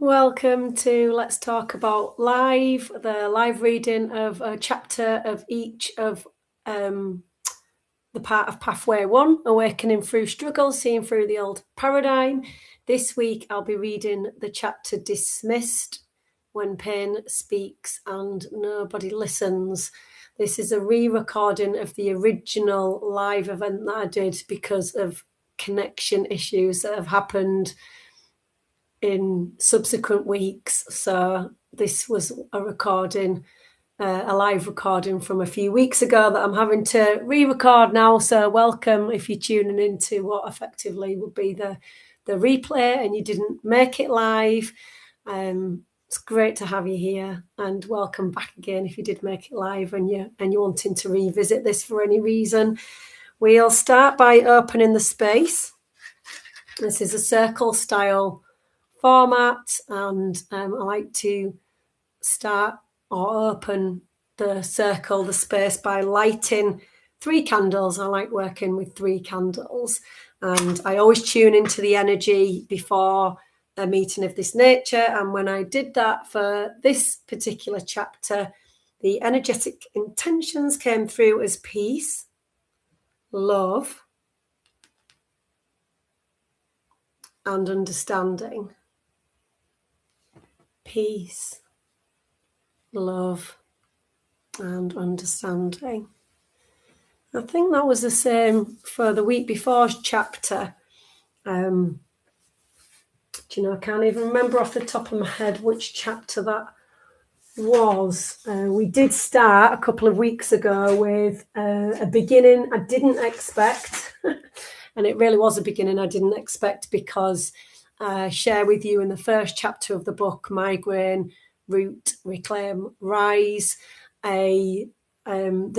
Welcome to Let's Talk About Live, the live reading of a chapter of each of the part of Pathway 1, Awakening Through Struggle, Seeing Through the Old Paradigm. This week I'll be reading the chapter Dismissed, When Pain Speaks and Nobody Listens. This is a re-recording of the original live event that I did because of connection issues that have happened in subsequent weeks. So this was a recording, a live recording from a few weeks ago that I'm having to re-record now. So welcome if you're tuning into what effectively would be the replay and you didn't make it live. It's great to have you here, and welcome back again if you did make it live and you're wanting to revisit this for any reason. We'll start by opening the space. This is a circle style format, and I like to start or open the circle, the space, by lighting 3 candles. I like working with 3 candles, and I always tune into the energy before a meeting of this nature. And when I did that for this particular chapter, the energetic intentions came through as peace, love, and understanding. Peace, love, and understanding. I think that was the same for the week before's chapter. Do you know, I can't even remember off the top of my head which chapter that was. We did start a couple of weeks ago with a beginning I didn't expect. And it really was a beginning I didn't expect, because I share with you in the first chapter of the book, Migraine, Root, Reclaim, Rise, the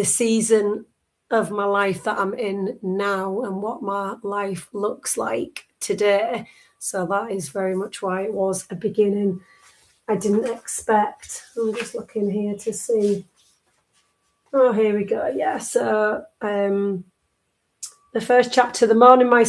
season of my life that I'm in now and what my life looks like today. So that is very much why it was a beginning I didn't expect. I'm just looking here to see. Oh, here we go. Yeah, so the first chapter, The Morning My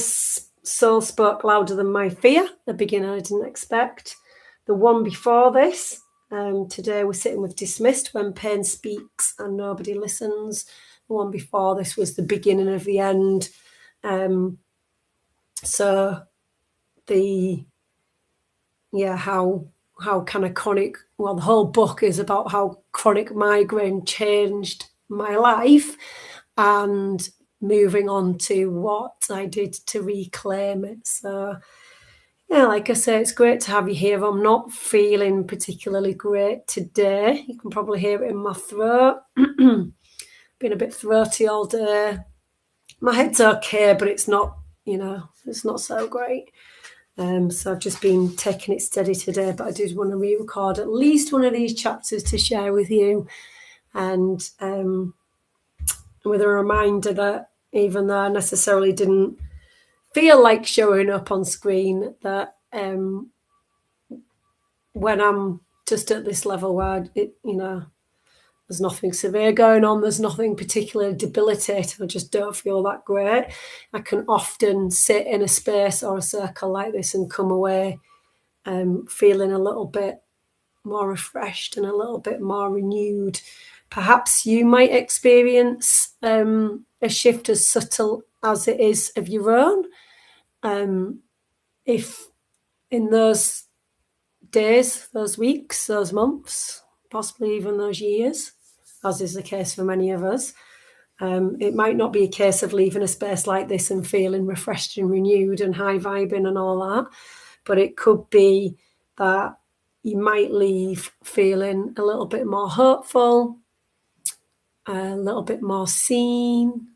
Soul Spoke Louder Than My Fear, a beginning I didn't expect. The one before this, today we're sitting with Dismissed, When Pain Speaks and Nobody Listens. The one before this was the beginning of the end. So how kind of chronic, well, the whole book is about how chronic migraine changed my life, and moving on to what I did to reclaim it. So yeah, like I say, it's great to have you here. I'm not feeling particularly great today. You can probably hear it in my throat. Been a bit throaty all day. My head's okay, but it's not, it's not so great. So I've just been taking it steady today, but I did want to re-record at least one of these chapters to share with you, and with a reminder that even though I necessarily didn't feel like showing up on screen, that when I'm just at this level where there's nothing severe going on, there's nothing particularly debilitating, I just don't feel that great, I can often sit in a space or a circle like this and come away feeling a little bit more refreshed and a little bit more renewed. Perhaps you might experience a shift as subtle as it is of your own. If in those days, those weeks, those months, possibly even those years, as is the case for many of us, it might not be a case of leaving a space like this and feeling refreshed and renewed and high vibing and all that, but it could be that you might leave feeling a little bit more hopeful, a little bit more seen,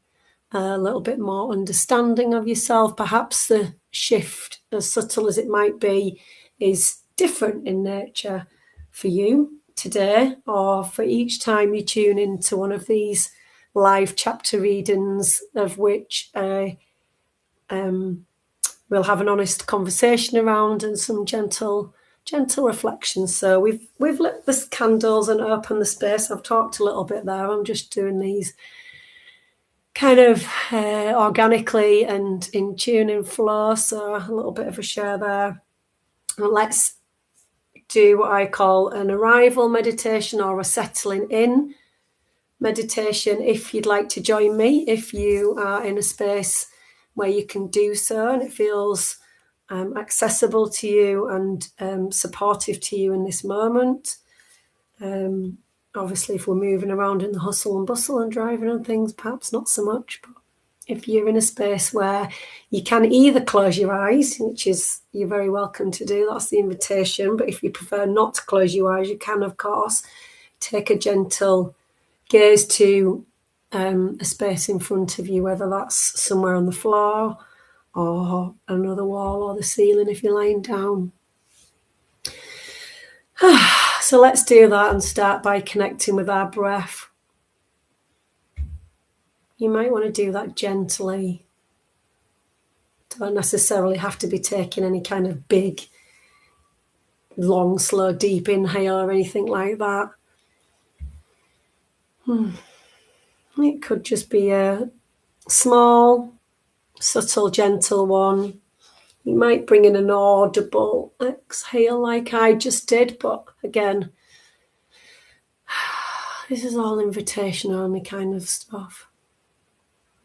a little bit more understanding of yourself. Perhaps the shift, as subtle as it might be, is different in nature for you today, or for each time you tune into one of these live chapter readings, of which we'll have an honest conversation around and some gentle reflections. So we've lit the candles and opened the space. I've talked a little bit there. I'm just doing these kind of organically and in tune and flow. So a little bit of a share there. And let's do what I call an arrival meditation or a settling in meditation if you'd like to join me, if you are in a space where you can do so and it feels accessible to you and supportive to you in this moment. Obviously, if we're moving around in the hustle and bustle and driving and things, perhaps not so much. But if you're in a space where you can either close your eyes, which is you're very welcome to do, that's the invitation. But if you prefer not to close your eyes, you can, of course, take a gentle gaze to a space in front of you, whether that's somewhere on the floor or another wall or the ceiling if you're lying down. So let's do that and start by connecting with our breath. You might want to do that gently. Don't necessarily have to be taking any kind of big, long, slow, deep inhale or anything like that. It could just be a small, subtle, gentle one. You might bring in an audible exhale like I just did, but again, this is all invitation only kind of stuff.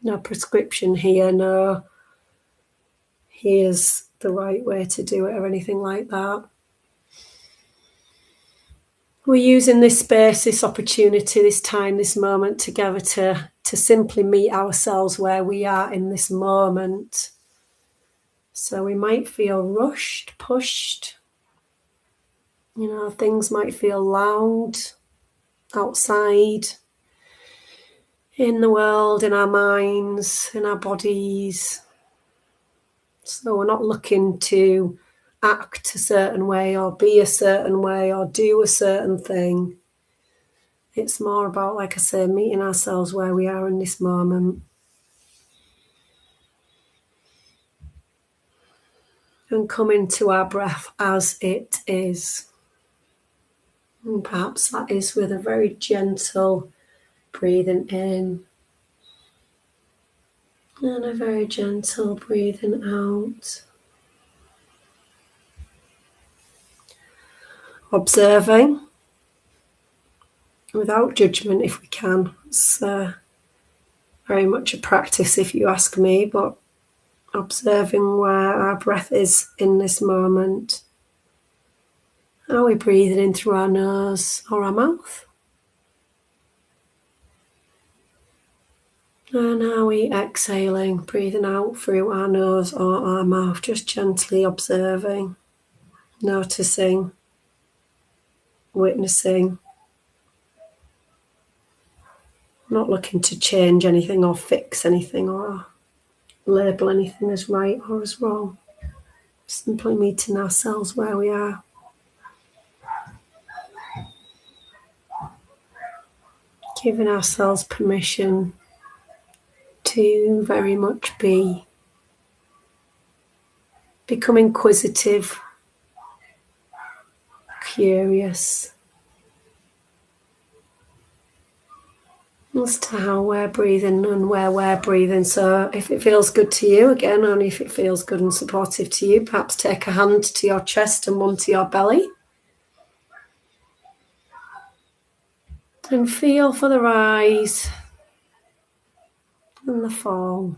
No prescription here, no here's the right way to do it or anything like that. We're using this space, this opportunity, this time, this moment together to simply meet ourselves where we are in this moment. So we might feel rushed, pushed. Things might feel loud outside, in the world, in our minds, in our bodies. So we're not looking to act a certain way or be a certain way or do a certain thing. It's more about, like I say, meeting ourselves where we are in this moment. And coming to our breath as it is. And perhaps that is with a very gentle breathing in and a very gentle breathing out. Observing without judgment if we can. It's very much a practice if you ask me, but observing where our breath is in this moment. Are we breathing in through our nose or our mouth? And are we exhaling, breathing out through our nose or our mouth, just gently observing, noticing, witnessing, not looking to change anything or fix anything or label anything as right or as wrong. Simply meeting ourselves where we are. Giving ourselves permission to very much become inquisitive, curious as to how we're breathing and where we're breathing. So if it feels good to you, again, only if it feels good and supportive to you, perhaps take a hand to your chest and one to your belly. And feel for the rise and the fall.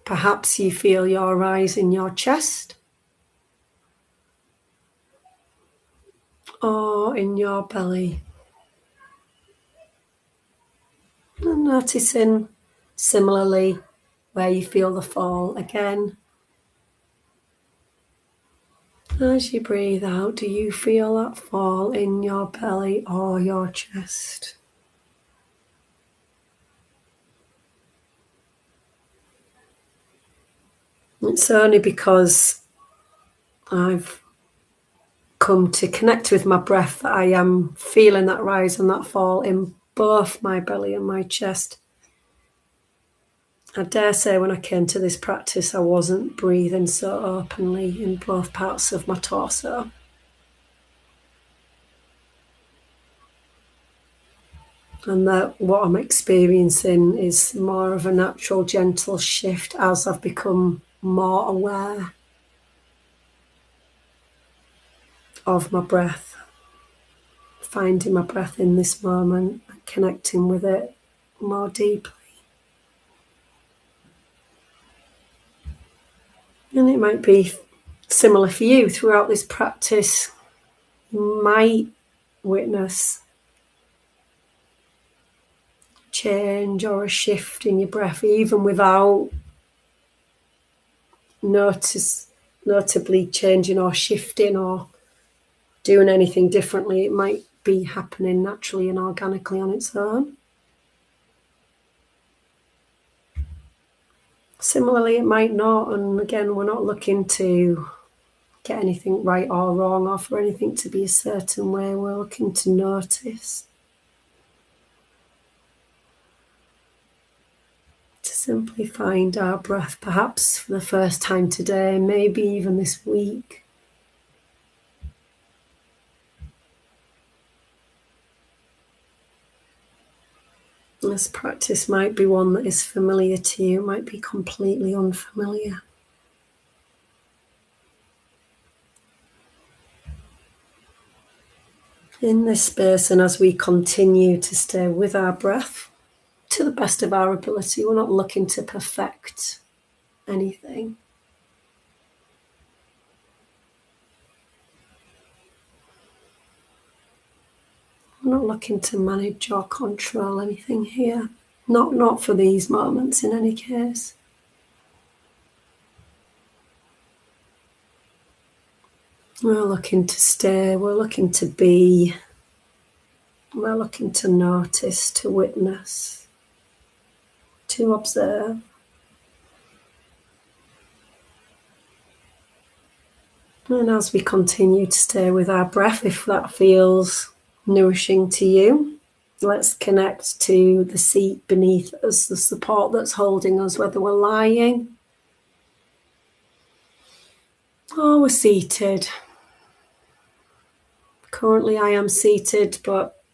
Perhaps you feel your rise in your chest or in your belly. And noticing similarly where you feel the fall again. As you breathe out, do you feel that fall in your belly or your chest? It's only because I've come to connect with my breath that I am feeling that rise and that fall in both my belly and my chest. I dare say when I came to this practice, I wasn't breathing so openly in both parts of my torso. And that what I'm experiencing is more of a natural, gentle shift as I've become more aware. of my breath, finding my breath in this moment, connecting with it more deeply. And it might be similar for you throughout this practice. You might witness change or a shift in your breath, even without notably changing or shifting or doing anything differently. It might be happening naturally and organically on its own. Similarly, it might not, and again, we're not looking to get anything right or wrong or for anything to be a certain way. We're looking to notice, to simply find our breath, perhaps for the first time today, maybe even this week. This practice might be one that is familiar to you, it might be completely unfamiliar. In this space, and as we continue to stay with our breath to the best of our ability, we're not looking to perfect anything. We're not looking to manage or control anything here. Not for these moments in any case. We're looking to stay, we're looking to be, we're looking to notice, to witness, to observe. And as we continue to stay with our breath, if that feels nourishing to you, let's connect to the seat beneath us, the support that's holding us, whether we're lying or we're seated. Currently I am seated, but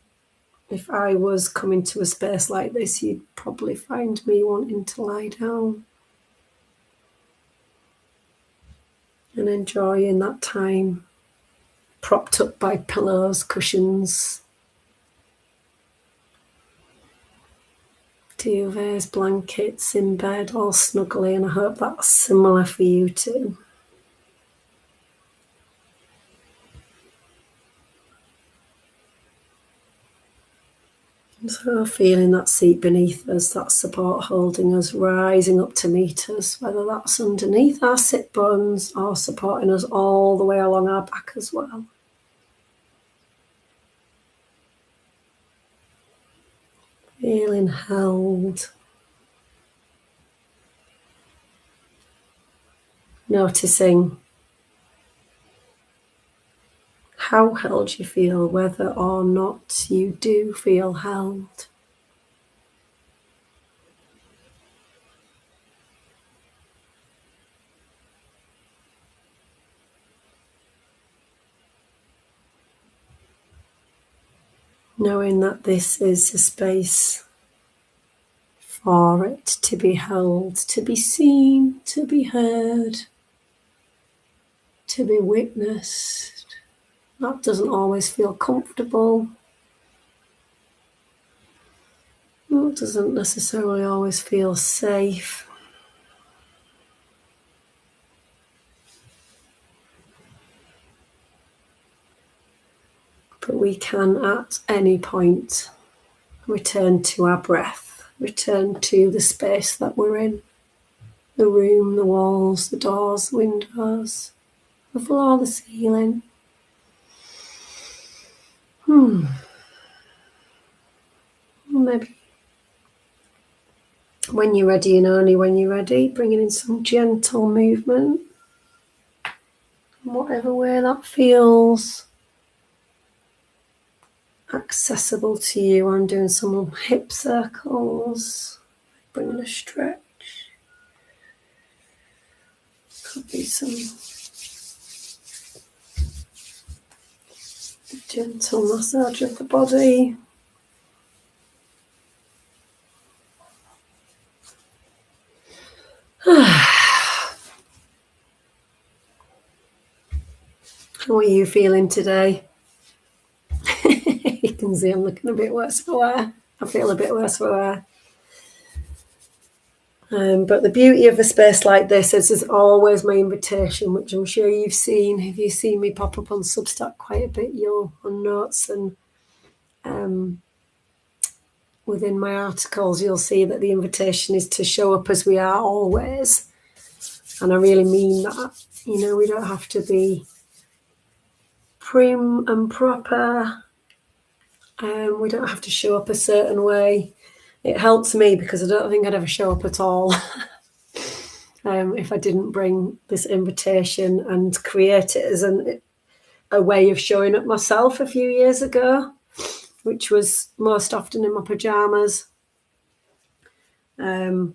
if I was coming to a space like this, you'd probably find me wanting to lie down and enjoying that time propped up by pillows, cushions, duvets, blankets, in bed, all snuggly, and I hope that's similar for you too. So feeling that seat beneath us, that support holding us, rising up to meet us, whether that's underneath our sit bones or supporting us all the way along our back as well. Feeling held. Noticing how held you feel, whether or not you do feel held. Knowing that this is a space for it to be held, to be seen, to be heard, to be witnessed. That doesn't always feel comfortable. It doesn't necessarily always feel safe. But we can at any point return to our breath, return to the space that we're in, the room, the walls, the doors, the windows, the floor, the ceiling. Maybe when you're ready and only when you're ready, bringing in some gentle movement, whatever way that feels accessible to you. I'm doing some hip circles, bringing a stretch. Could be some gentle massage of the body. How are you feeling today? You can see I'm looking a bit worse for wear. I feel a bit worse for wear. But the beauty of a space like this is always my invitation, which I'm sure you've seen. If you've seen me pop up on Substack quite a bit, you'll on notes and within my articles, you'll see that the invitation is to show up as we are always. And I really mean that. You know, we don't have to be prim and proper. We don't have to show up a certain way. It helps me because I don't think I'd ever show up at all if I didn't bring this invitation and create it as a way of showing up myself a few years ago, which was most often in my pajamas. Not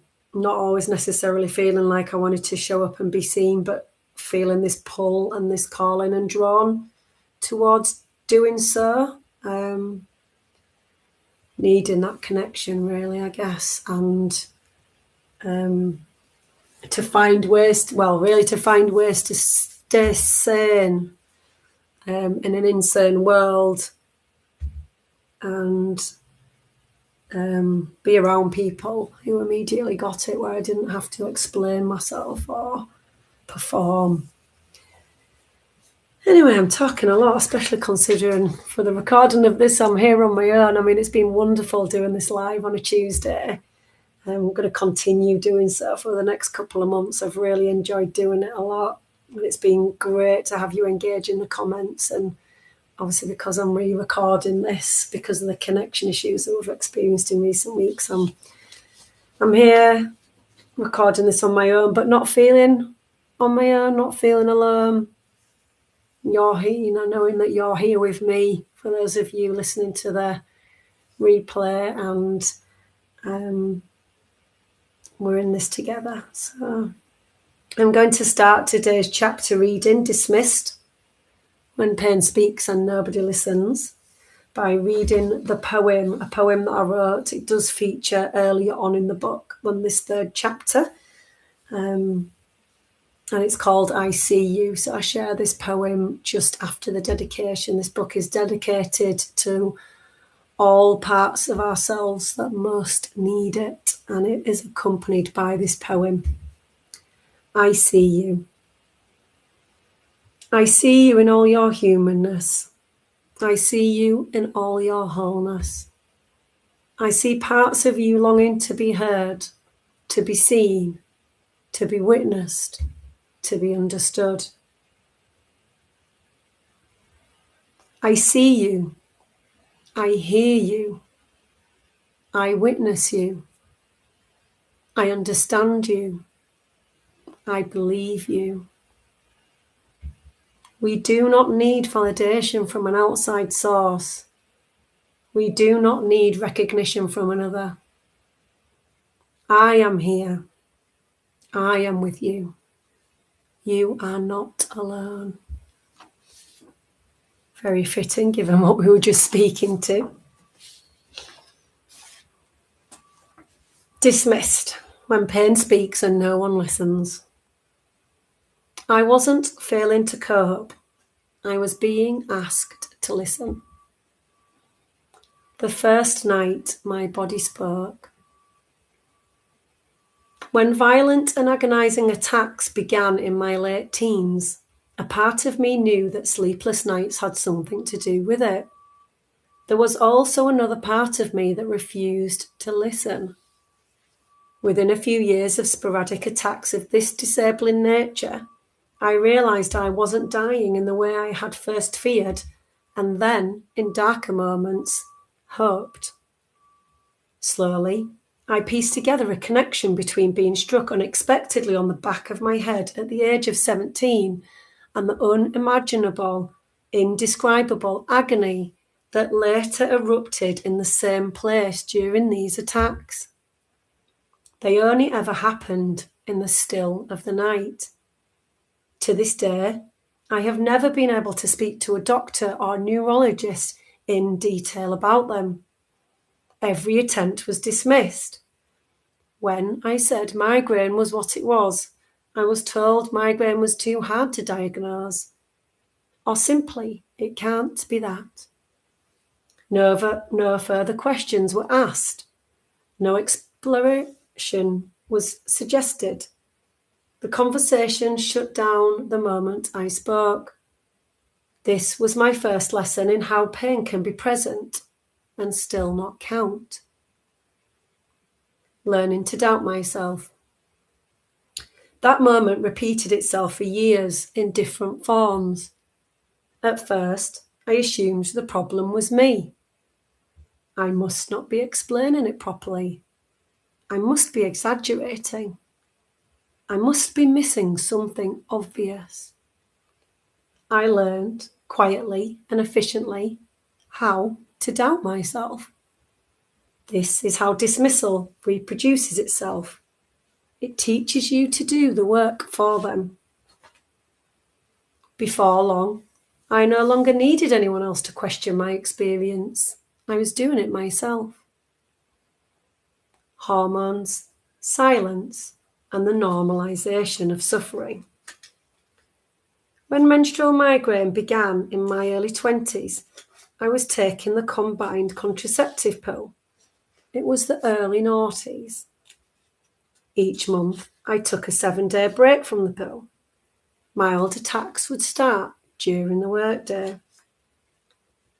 always necessarily feeling like I wanted to show up and be seen, but feeling this pull and this calling and drawn towards doing so. Needing that connection, really, I guess, and to find ways to stay sane in an insane world, and be around people who immediately got it, where I didn't have to explain myself or perform. Anyway, I'm talking a lot, especially considering for the recording of this, I'm here on my own. I mean, it's been wonderful doing this live on a Tuesday. I'm going to continue doing so for the next couple of months. I've really enjoyed doing it a lot. And it's been great to have you engage in the comments. And obviously, because I'm re-recording this, because of the connection issues that we've experienced in recent weeks, I'm here recording this on my own, but not feeling on my own, not feeling alone. You're here, you know, knowing that you're here with me, for those of you listening to the replay, and we're in this together. So I'm going to start today's chapter reading, Dismissed, When Pain Speaks and Nobody Listens, by reading the poem, a poem that I wrote. It does feature earlier on in the book than this third chapter. And it's called I See You. So I share this poem just after the dedication. This book is dedicated to all parts of ourselves that most need it, and it is accompanied by this poem. I see you. I see you in all your humanness. I see you in all your wholeness. I see parts of you longing to be heard, to be seen, to be witnessed, to be understood. I see you. I hear you. I witness you. I understand you. I believe you. We do not need validation from an outside source. We do not need recognition from another. I am here. I am with you. You are not alone. Very fitting, given what we were just speaking to. Dismissed, when pain speaks and no one listens. I wasn't failing to cope. I was being asked to listen. The first night my body spoke. When violent and agonizing attacks began in my late teens, a part of me knew that sleepless nights had something to do with it. There was also another part of me that refused to listen. Within a few years of sporadic attacks of this disabling nature, I realized I wasn't dying in the way I had first feared, and then, in darker moments, hoped. Slowly, I pieced together a connection between being struck unexpectedly on the back of my head at the age of 17 and the unimaginable, indescribable agony that later erupted in the same place during these attacks. They only ever happened in the still of the night. To this day, I have never been able to speak to a doctor or neurologist in detail about them. Every attempt was dismissed. When I said migraine was what it was, I was told migraine was too hard to diagnose. or simply it can't be that. No further questions were asked. No exploration was suggested. The conversation shut down the moment I spoke. This was my first lesson in how pain can be present and still not count. Learning to doubt myself. That moment repeated itself for years in different forms. At first, I assumed the problem was me. I must not be explaining it properly. I must be exaggerating. I must be missing something obvious. I learned, quietly and efficiently, how to doubt myself. This is how dismissal reproduces itself. It teaches you to do the work for them. Before long, I no longer needed anyone else to question my experience. I was doing it myself. Hormones, silence, and the normalization of suffering. When menstrual migraine began in my early 20s, I was taking the combined contraceptive pill. It was the early noughties. Each month, I took a 7-day break from the pill. Mild attacks would start during the workday,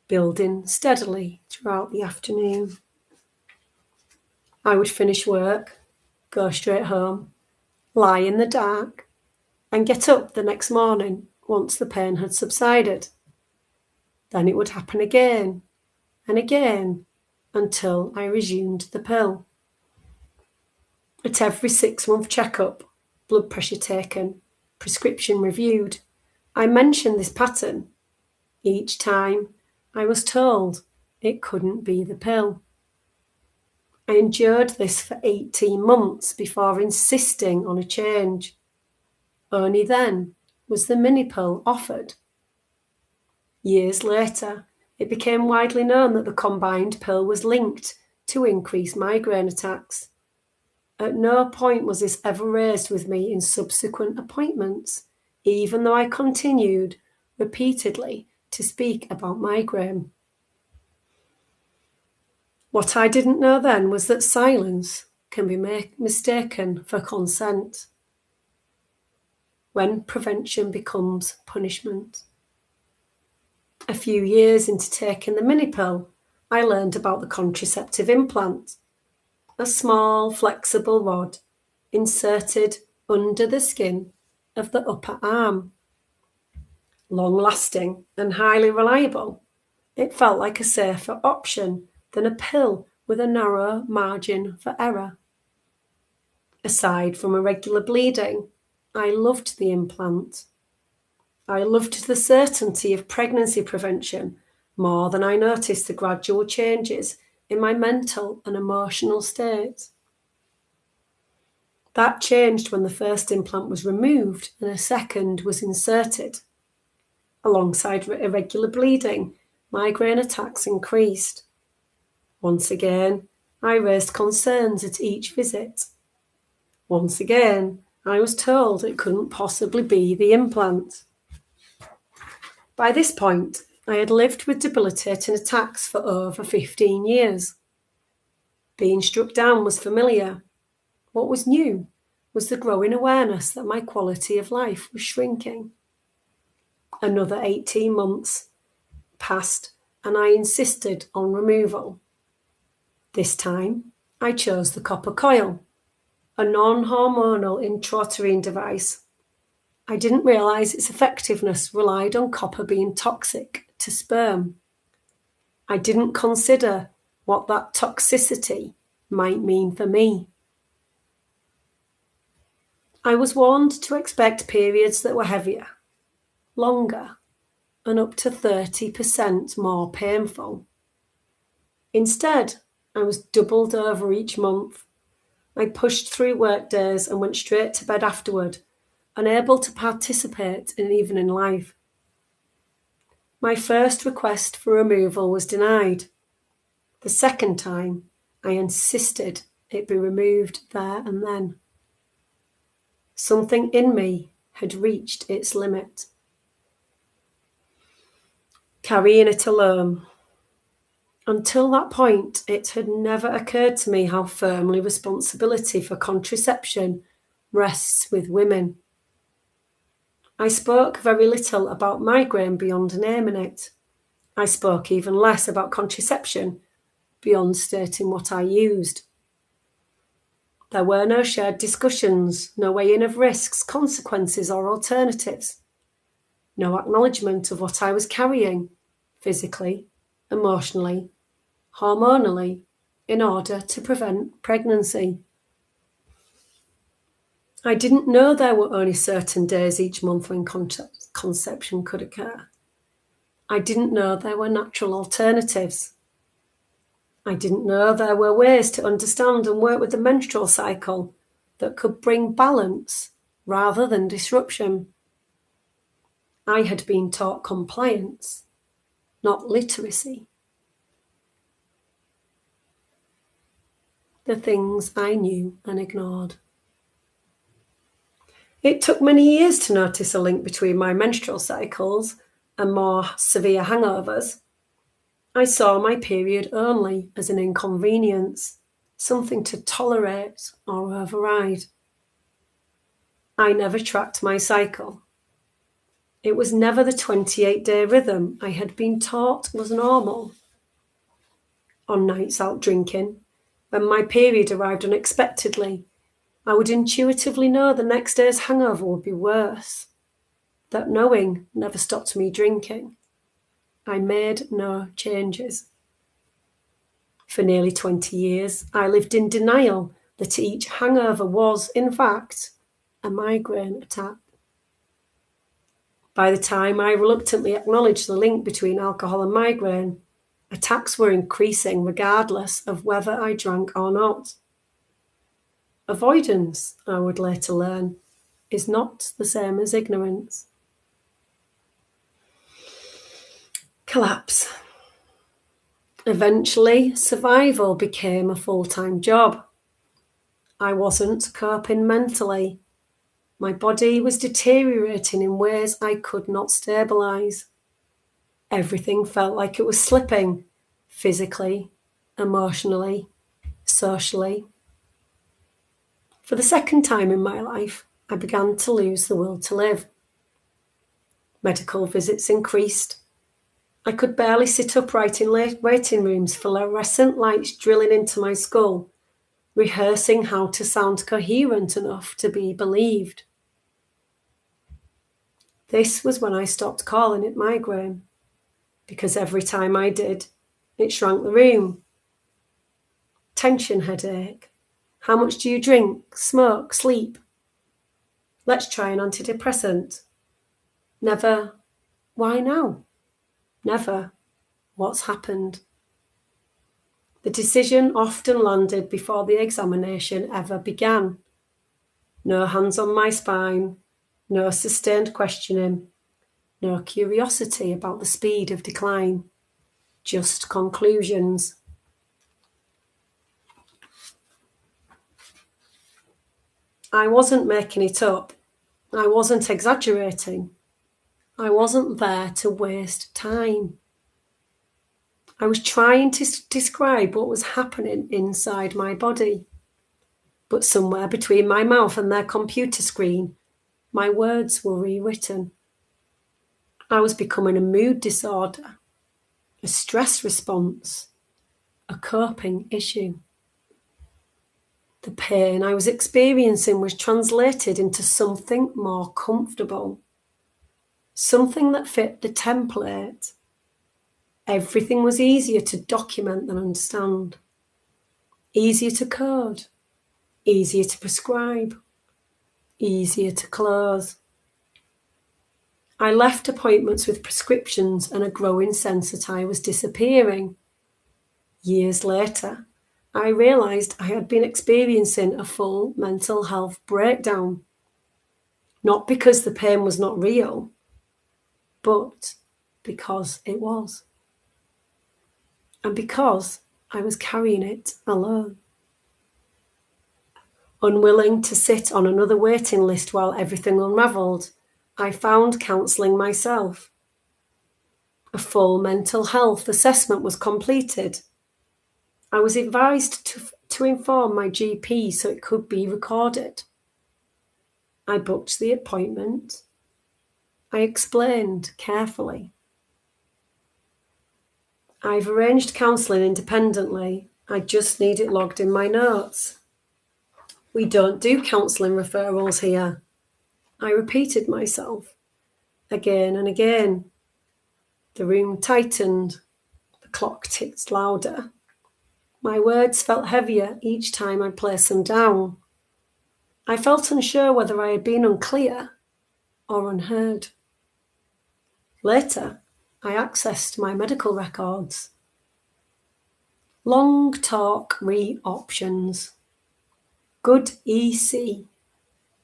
building steadily throughout the afternoon. I would finish work, go straight home, lie in the dark, and get up the next morning once the pain had subsided. Then it would happen again and again until I resumed the pill. At every 6-month checkup, blood pressure taken, prescription reviewed, I mentioned this pattern. Each time I was told it couldn't be the pill. I endured this for 18 months before insisting on a change. Only then was the mini pill offered. Years later, it became widely known that the combined pill was linked to increased migraine attacks. At no point was this ever raised with me in subsequent appointments, even though I continued repeatedly to speak about migraine. What I didn't know then was that silence can be mistaken for consent. When prevention becomes punishment. A few years into taking the mini pill, I learned about the contraceptive implant, a small, flexible rod inserted under the skin of the upper arm. Long-lasting and highly reliable, it felt like a safer option than a pill with a narrow margin for error. Aside from irregular bleeding, I loved the implant. I loved the certainty of pregnancy prevention more than I noticed the gradual changes in my mental and emotional state. That changed when the first implant was removed and a second was inserted. Alongside irregular bleeding, migraine attacks increased. Once again, I raised concerns at each visit. Once again, I was told it couldn't possibly be the implant. By this point, I had lived with debilitating attacks for over 15 years. Being struck down was familiar. What was new was the growing awareness that my quality of life was shrinking. Another 18 months passed and I insisted on removal. This time, I chose the copper coil, a non-hormonal intrauterine device. I didn't realise its effectiveness relied on copper being toxic to sperm. I didn't consider what that toxicity might mean for me. I was warned to expect periods that were heavier, longer, and up to 30% more painful. Instead, I was doubled over each month. I pushed through work days and went straight to bed afterward, unable to participate in evening life. My first request for removal was denied. The second time, I insisted it be removed there and then. Something in me had reached its limit. carrying it alone. Until that point, it had never occurred to me how firmly responsibility for contraception rests with women. I spoke very little about migraine beyond naming it. I spoke even less about contraception beyond stating what I used. There were no shared discussions, no weighing of risks, consequences, or alternatives. No acknowledgement of what I was carrying, physically, emotionally, hormonally, in order to prevent pregnancy. I didn't know there were only certain days each month when conception could occur. I didn't know there were natural alternatives. I didn't know there were ways to understand and work with the menstrual cycle that could bring balance rather than disruption. I had been taught compliance, not literacy. The things I knew and ignored. It took many years to notice a link between my menstrual cycles and more severe hangovers. I saw my period only as an inconvenience, something to tolerate or override. I never tracked my cycle. It was never the 28-day rhythm I had been taught was normal. On nights out drinking, when my period arrived unexpectedly, I would intuitively know the next day's hangover would be worse. That knowing never stopped me drinking. I made no changes. For nearly 20 years, I lived in denial that each hangover was, in fact, a migraine attack. By the time I reluctantly acknowledged the link between alcohol and migraine, attacks were increasing regardless of whether I drank or not. Avoidance, I would later learn, is not the same as ignorance. Collapse. Eventually, survival became a full-time job. I wasn't coping mentally. My body was deteriorating in ways I could not stabilise. Everything felt like it was slipping, physically, emotionally, socially. For the second time in my life, I began to lose the will to live. Medical visits increased. I could barely sit upright in waiting rooms, fluorescent lights drilling into my skull, rehearsing how to sound coherent enough to be believed. This was when I stopped calling it migraine, because every time I did, it shrank the room. Tension headache. How much do you drink, smoke, sleep? Let's try an antidepressant. Never, why now? Never, what's happened? The decision often landed before the examination ever began. No hands on my spine, no sustained questioning, no curiosity about the speed of decline, just conclusions. I wasn't making it up. I wasn't exaggerating. I wasn't there to waste time. I was trying to describe what was happening inside my body. But somewhere between my mouth and their computer screen, my words were rewritten. I was becoming a mood disorder, a stress response, a coping issue. The pain I was experiencing was translated into something more comfortable, something that fit the template. Everything was easier to document than understand, easier to code, easier to prescribe, easier to close. I left appointments with prescriptions and a growing sense that I was disappearing. Years later, I realised I had been experiencing a full mental health breakdown. Not because the pain was not real, but because it was. And because I was carrying it alone. Unwilling to sit on another waiting list while everything unravelled, I found counselling myself. A full mental health assessment was completed. I was advised to inform my GP so it could be recorded. I booked the appointment. I explained carefully. I've arranged counselling independently. I just need it logged in my notes. We don't do counselling referrals here. I repeated myself again and again. The room tightened. The clock ticked louder. My words felt heavier each time I placed them down. I felt unsure whether I had been unclear or unheard. Later, I accessed my medical records. Long talk options. Good EC.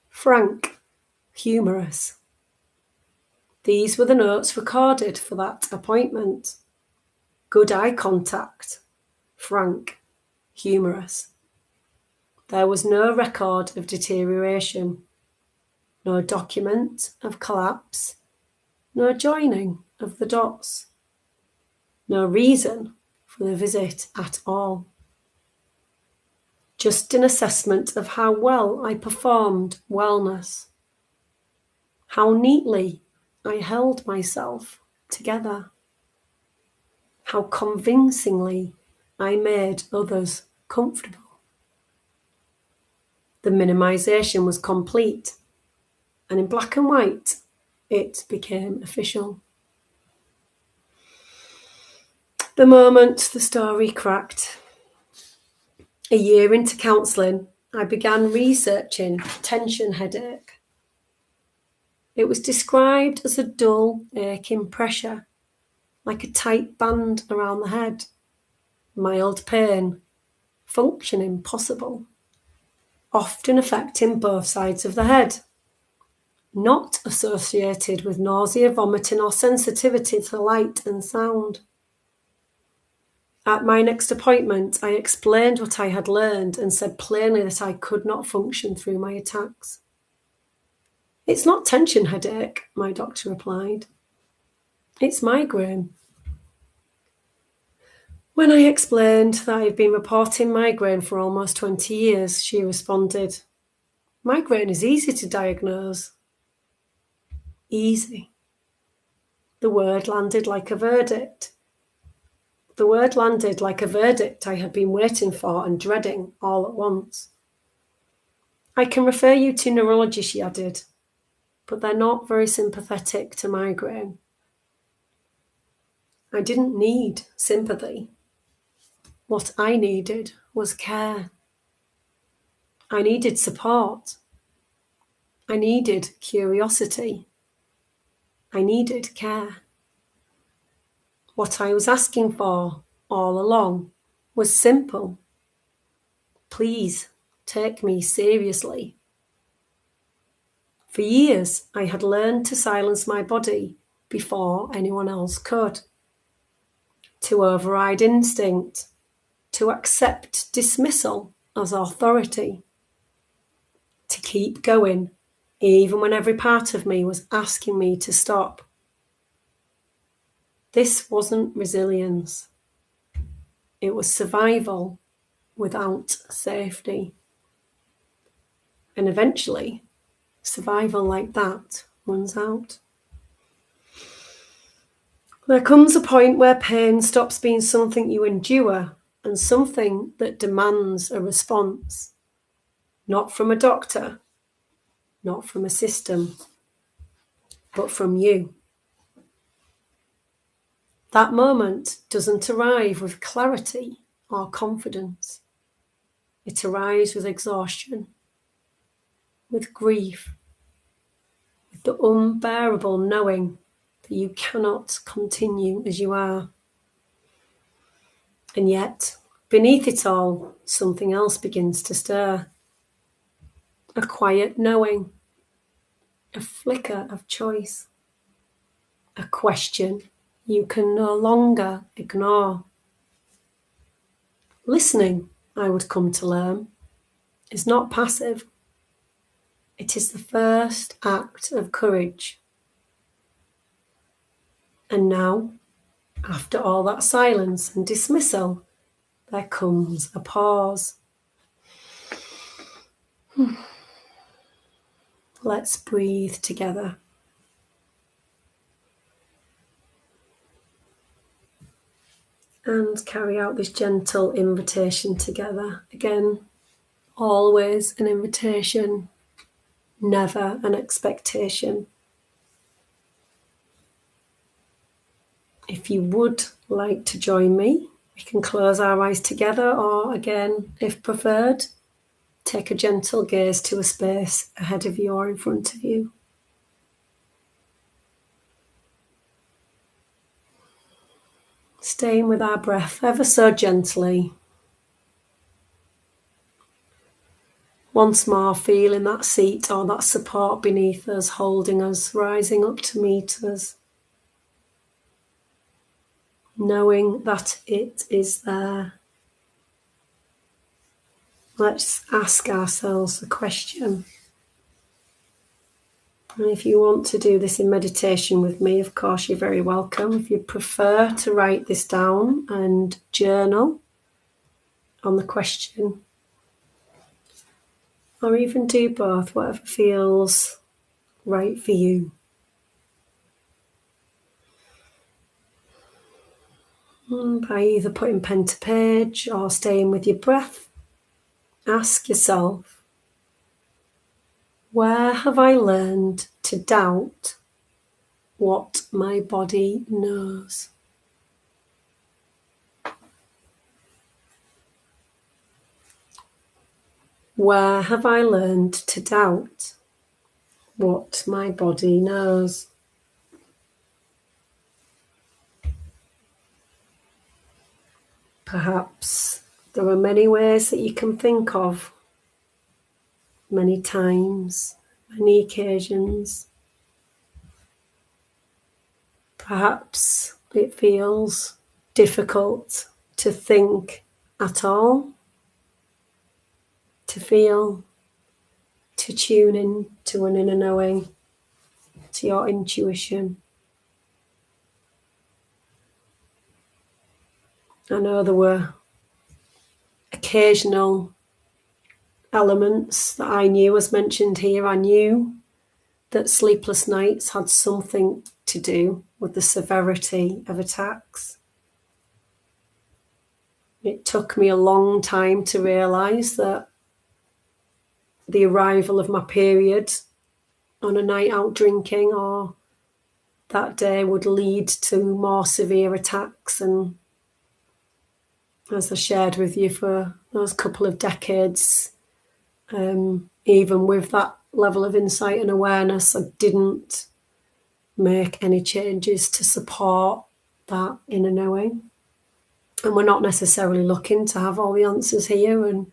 Frank. Humorous. These were the notes recorded for that appointment. Good eye contact. Frank. Humorous. There was no record of deterioration. No document of collapse. No joining of the dots. No reason for the visit at all. Just an assessment of how well I performed wellness. How neatly I held myself together. How convincingly I made others comfortable. The minimisation was complete, and in black and white, it became official. The moment the story cracked. A year into counselling, I began researching tension headache. It was described as a dull, aching pressure, like a tight band around the head, mild pain, function impossible, often affecting both sides of the head, not associated with nausea, vomiting, or sensitivity to light and sound. At my next appointment, I explained what I had learned and said plainly that I could not function through my attacks. It's not tension headache, my doctor replied. It's migraine. When I explained that I had been reporting migraine for almost 20 years, she responded, migraine is easy to diagnose. Easy. The word landed like a verdict. The word landed like a verdict I had been waiting for and dreading all at once. I can refer you to neurology, she added, but they're not very sympathetic to migraine. I didn't need sympathy. What I needed was care. I needed support. I needed curiosity. I needed care. What I was asking for all along was simple. Please take me seriously. For years, I had learned to silence my body before anyone else could, to override instinct, to accept dismissal as authority, to keep going even when every part of me was asking me to stop. This wasn't resilience. It was survival without safety. And eventually, survival like that runs out. There comes a point where pain stops being something you endure and something that demands a response. Not from a doctor, not from a system, but from you. That moment doesn't arrive with clarity or confidence. It arrives with exhaustion, with grief, with the unbearable knowing that you cannot continue as you are. And yet, beneath it all, something else begins to stir. A quiet knowing, a flicker of choice, a question you can no longer ignore. Listening, I would come to learn, is not passive. It is the first act of courage. And now, After all that silence and dismissal, there comes a pause. Let's breathe together. And carry out this gentle invitation together. Again, always an invitation, never an expectation. If you would like to join me, we can close our eyes together, or again, if preferred, take a gentle gaze to a space ahead of you or in front of you. Staying with our breath ever so gently. Once more, feeling that seat or that support beneath us, holding us, rising up to meet us. Knowing that it is there. Let's ask ourselves a question. And if you want to do this in meditation with me, of course, you're very welcome. If you prefer to write this down and journal on the question, or even do both, whatever feels right for you. By either putting pen to page or staying with your breath, ask yourself, where have I learned to doubt what my body knows? Where have I learned to doubt what my body knows? Perhaps there are many ways that you can think of, many times, many occasions. Perhaps it feels difficult to think at all, to feel, to tune in to an inner knowing, to your intuition. I know there were occasional elements that I knew, as mentioned here. I knew that sleepless nights had something to do with the severity of attacks. It took me a long time to realise that the arrival of my period on a night out drinking or that day would lead to more severe attacks. And as I shared with you, for those couple of decades, even with that level of insight and awareness, I didn't make any changes to support that inner knowing. And we're not necessarily looking to have all the answers here and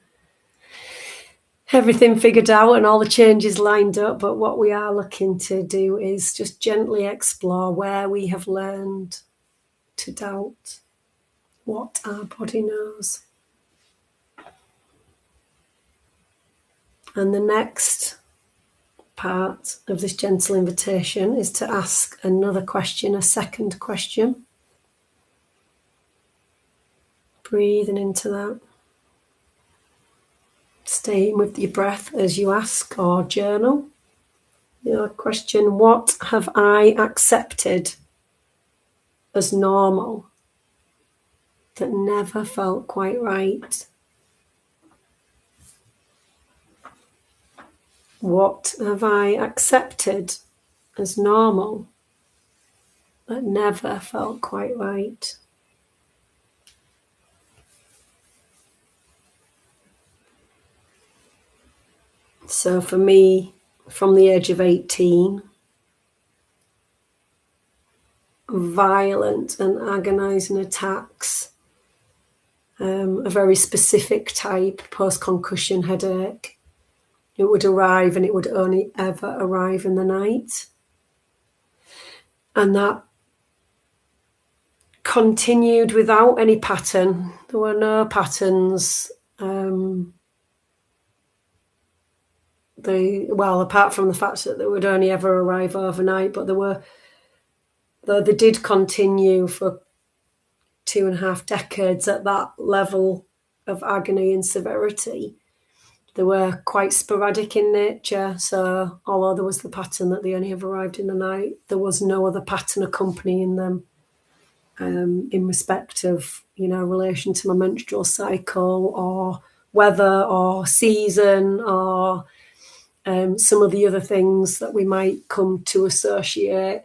everything figured out and all the changes lined up, but what we are looking to do is just gently explore where we have learned to doubt what our body knows. And the next part of this gentle invitation is to ask another question, a second question. Breathing into that. Staying with your breath as you ask or journal. Your question, what have I accepted as normal that never felt quite right? What have I accepted as normal that never felt quite right? So for me, from the age of 18, violent and agonising attacks, a very specific type, post-concussion headache. It would arrive and it would only ever arrive in the night. And that continued without any pattern. There were no patterns. Apart from the fact that they would only ever arrive overnight, but they did continue for 2.5 decades at that level of agony and severity, they were quite sporadic in nature. So although there was the pattern that they only have arrived in the night, there was no other pattern accompanying them in respect of, relation to my menstrual cycle or weather or season or some of the other things that we might come to associate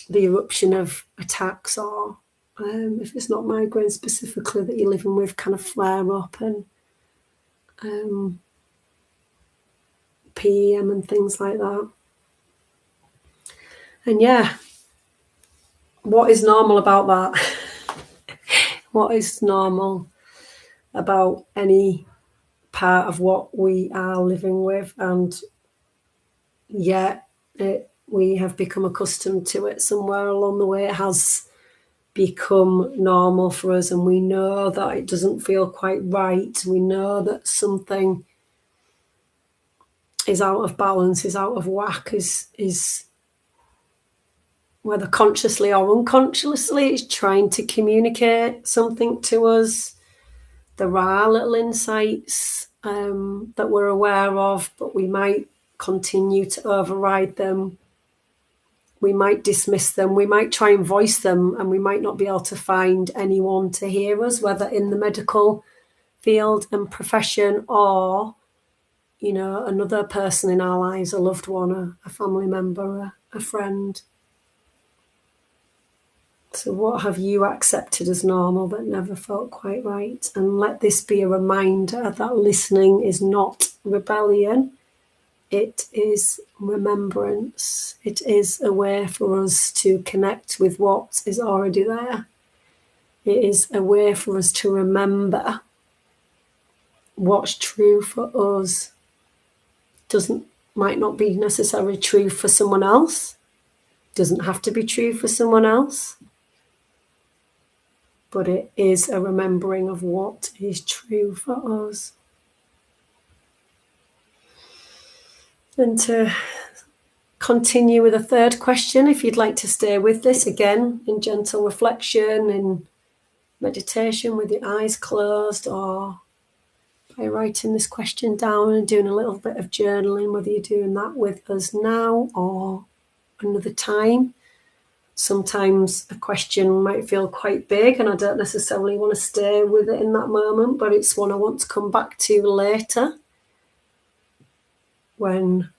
the eruption of attacks, or if it's not migraine specifically that you're living with, kind of flare up and PEM and things like that. And yeah, what is normal about that? What is normal about any part of what we are living with? And yet we have become accustomed to it. Somewhere along the way it has become normal for us, and we know that it doesn't feel quite right. We know that something is out of balance, is out of whack, is whether consciously or unconsciously, is trying to communicate something to us. There are little insights that we're aware of, but we might continue to override them. We might dismiss them. We might try and voice them, and we might not be able to find anyone to hear us, whether in the medical field and profession or, another person in our lives, a loved one, a family member, a friend. So what have you accepted as normal but never felt quite right? And let this be a reminder that listening is not rebellion. It is remembrance. It is a way for us to connect with what is already there. It is a way for us to remember what's true for us. Might not be necessarily true for someone else. Doesn't have to be true for someone else. But it is a remembering of what is true for us. And to continue with a third question, if you'd like to stay with this again in gentle reflection, in meditation with your eyes closed, or by writing this question down and doing a little bit of journaling, whether you're doing that with us now or another time. Sometimes a question might feel quite big and I don't necessarily want to stay with it in that moment, but it's one I want to come back to later when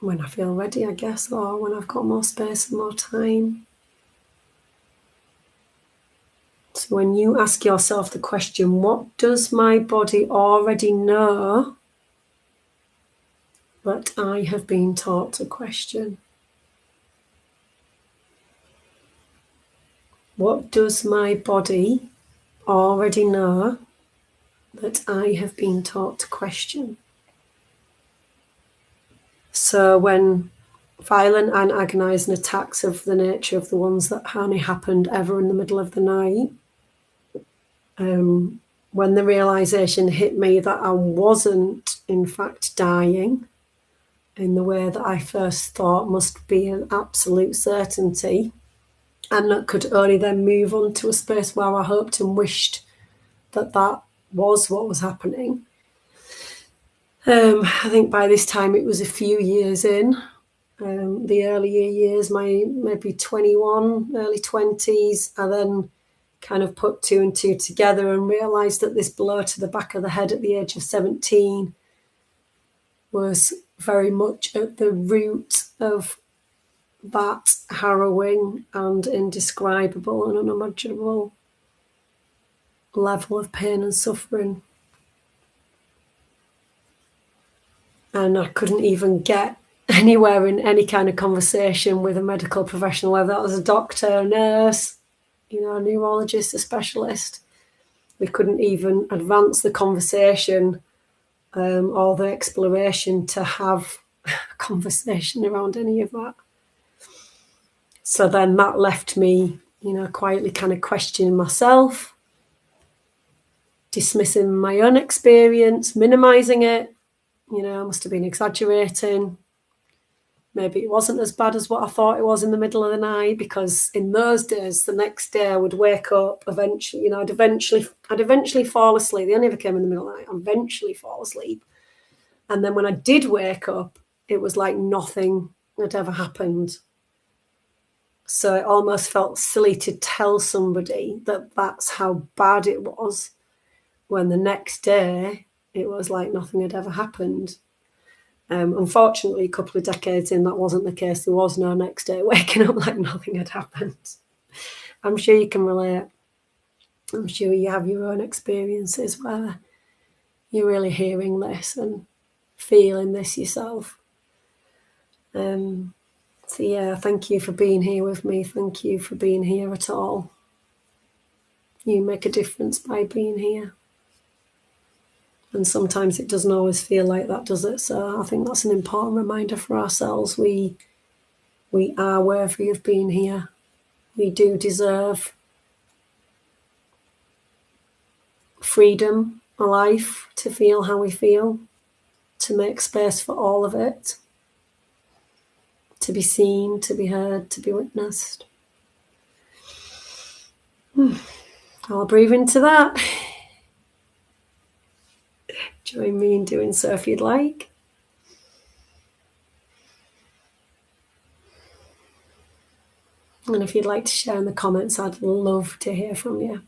I feel ready, I guess, or when I've got more space and more time. So when you ask yourself the question, what does my body already know that I have been taught to question? What does my body already know that I have been taught to question? So when violent and agonising attacks of the nature of the ones that only happened ever in the middle of the night, when the realisation hit me that I wasn't in fact dying in the way that I first thought must be an absolute certainty, and that could only then move on to a space where I hoped and wished that was what was happening. I think by this time it was a few years in, the earlier years, my maybe 21, early 20s, I then kind of put two and two together and realised that this blow to the back of the head at the age of 17 was very much at the root of that harrowing and indescribable and unimaginable level of pain and suffering. And I couldn't even get anywhere in any kind of conversation with a medical professional, whether that was a doctor, a nurse, a neurologist, a specialist. We couldn't even advance the conversation or the exploration to have a conversation around any of that. So then that left me, quietly kind of questioning myself, dismissing my own experience, minimising it. I must have been exaggerating. maybe it wasn't as bad as what I thought it was in the middle of the night, because in those days, the next day I would wake up eventually, you know, I'd eventually fall asleep. They only ever came in the middle of the night. I'd eventually fall asleep. And then when I did wake up, it was like nothing had ever happened. So it almost felt silly to tell somebody that that's how bad it was, when the next day it was like nothing had ever happened. Unfortunately, a couple of decades in, that wasn't the case. There was no next day waking up like nothing had happened. I'm sure you can relate. I'm sure you have your own experiences where you're really hearing this and feeling this yourself. So yeah, thank you for being here with me. Thank you for being here at all. You make a difference by being here. And sometimes it doesn't always feel like that, does it? So I think that's an important reminder for ourselves. We are worthy of being here. We do deserve freedom, a life to feel how we feel, to make space for all of it, to be seen, to be heard, to be witnessed. I'll breathe into that. Join me in doing so if you'd like. And if you'd like to share in the comments, I'd love to hear from you.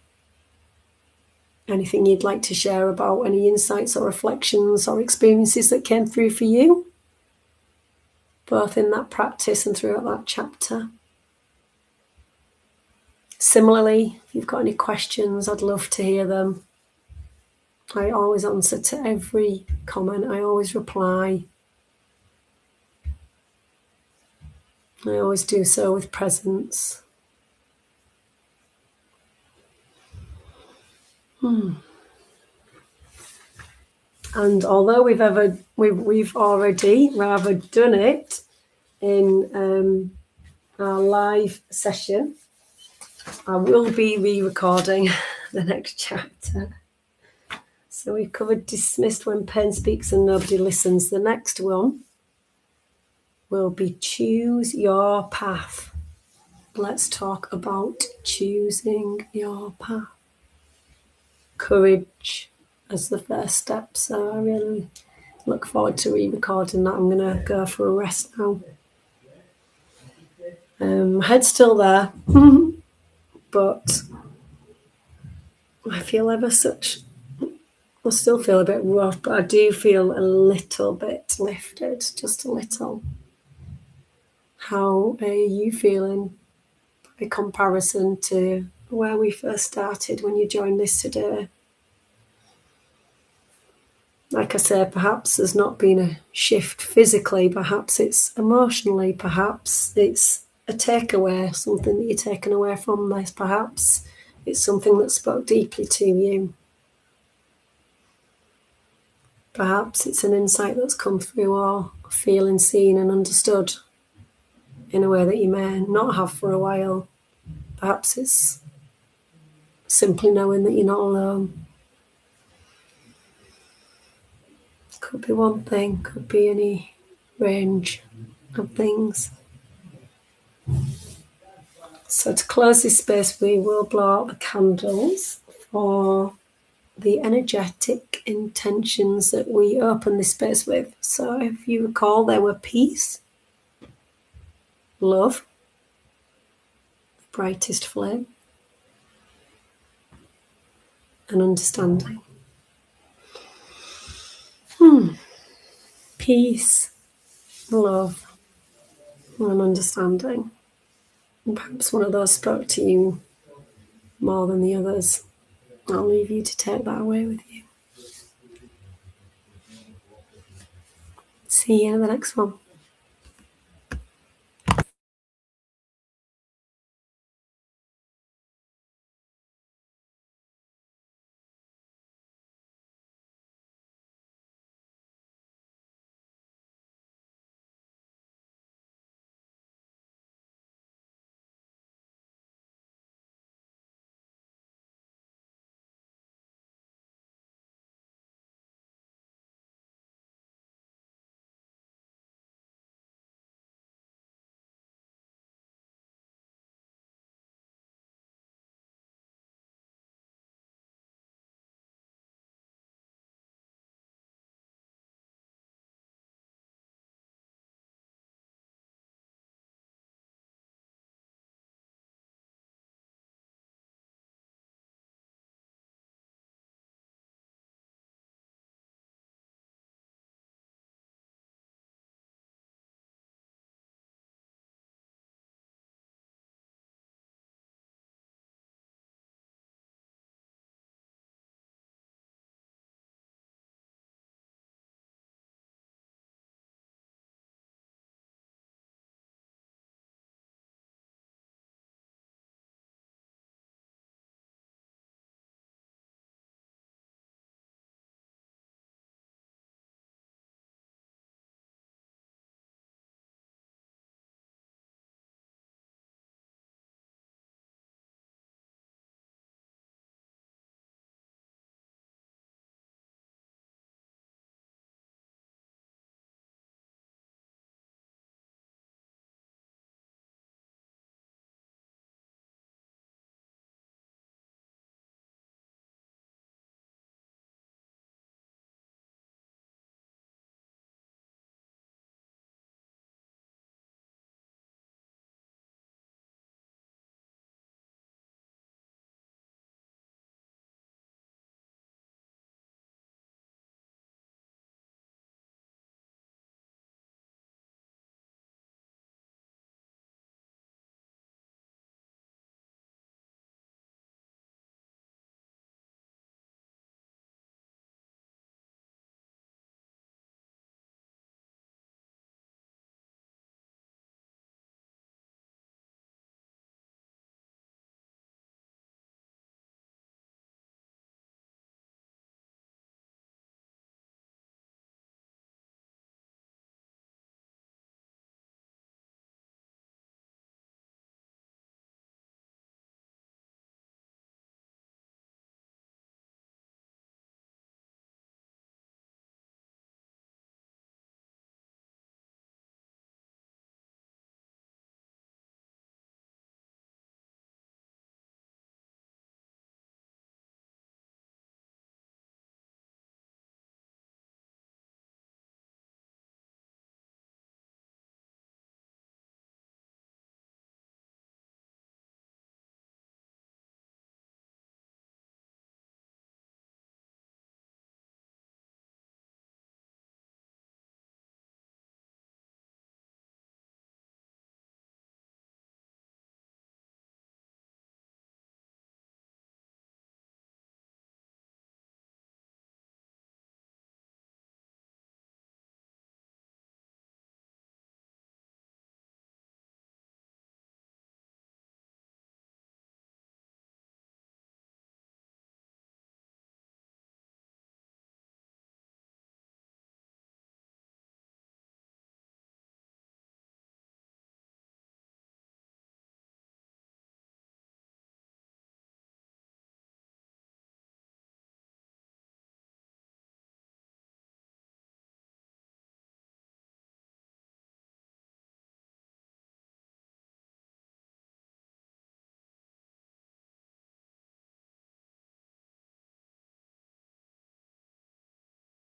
Anything you'd like to share about any insights or reflections or experiences that came through for you, both in that practice and throughout that chapter. Similarly, if you've got any questions, I'd love to hear them. I always answer to every comment. I always reply. I always do so with presence. And although we've already rather done it in our live session, I will be re-recording the next chapter. So we've covered dismissed when pain speaks and nobody listens. The next one will be choose your path. Let's talk about choosing your path. Courage as the first step. So I really look forward to re-recording that. I'm going to go for a rest now. My head's still there, but I feel I still feel a bit rough, but I do feel a little bit lifted, just a little. How are you feeling by comparison to where we first started when you joined this today? Like I say, perhaps there's not been a shift physically, perhaps it's emotionally, perhaps it's a takeaway, something that you're taking away from this, perhaps it's something that spoke deeply to you. Perhaps it's an insight that's come through or feeling seen and understood in a way that you may not have for a while. Perhaps it's simply knowing that you're not alone. Could be one thing, could be any range of things. So to close this space, we will blow out the candles for the energetic intentions that we open this space with. So if you recall, there were peace, love, the brightest flame, and understanding. Peace, love, and understanding. And perhaps one of those spoke to you more than the others. I'll leave you to take that away with you. See you in the next one.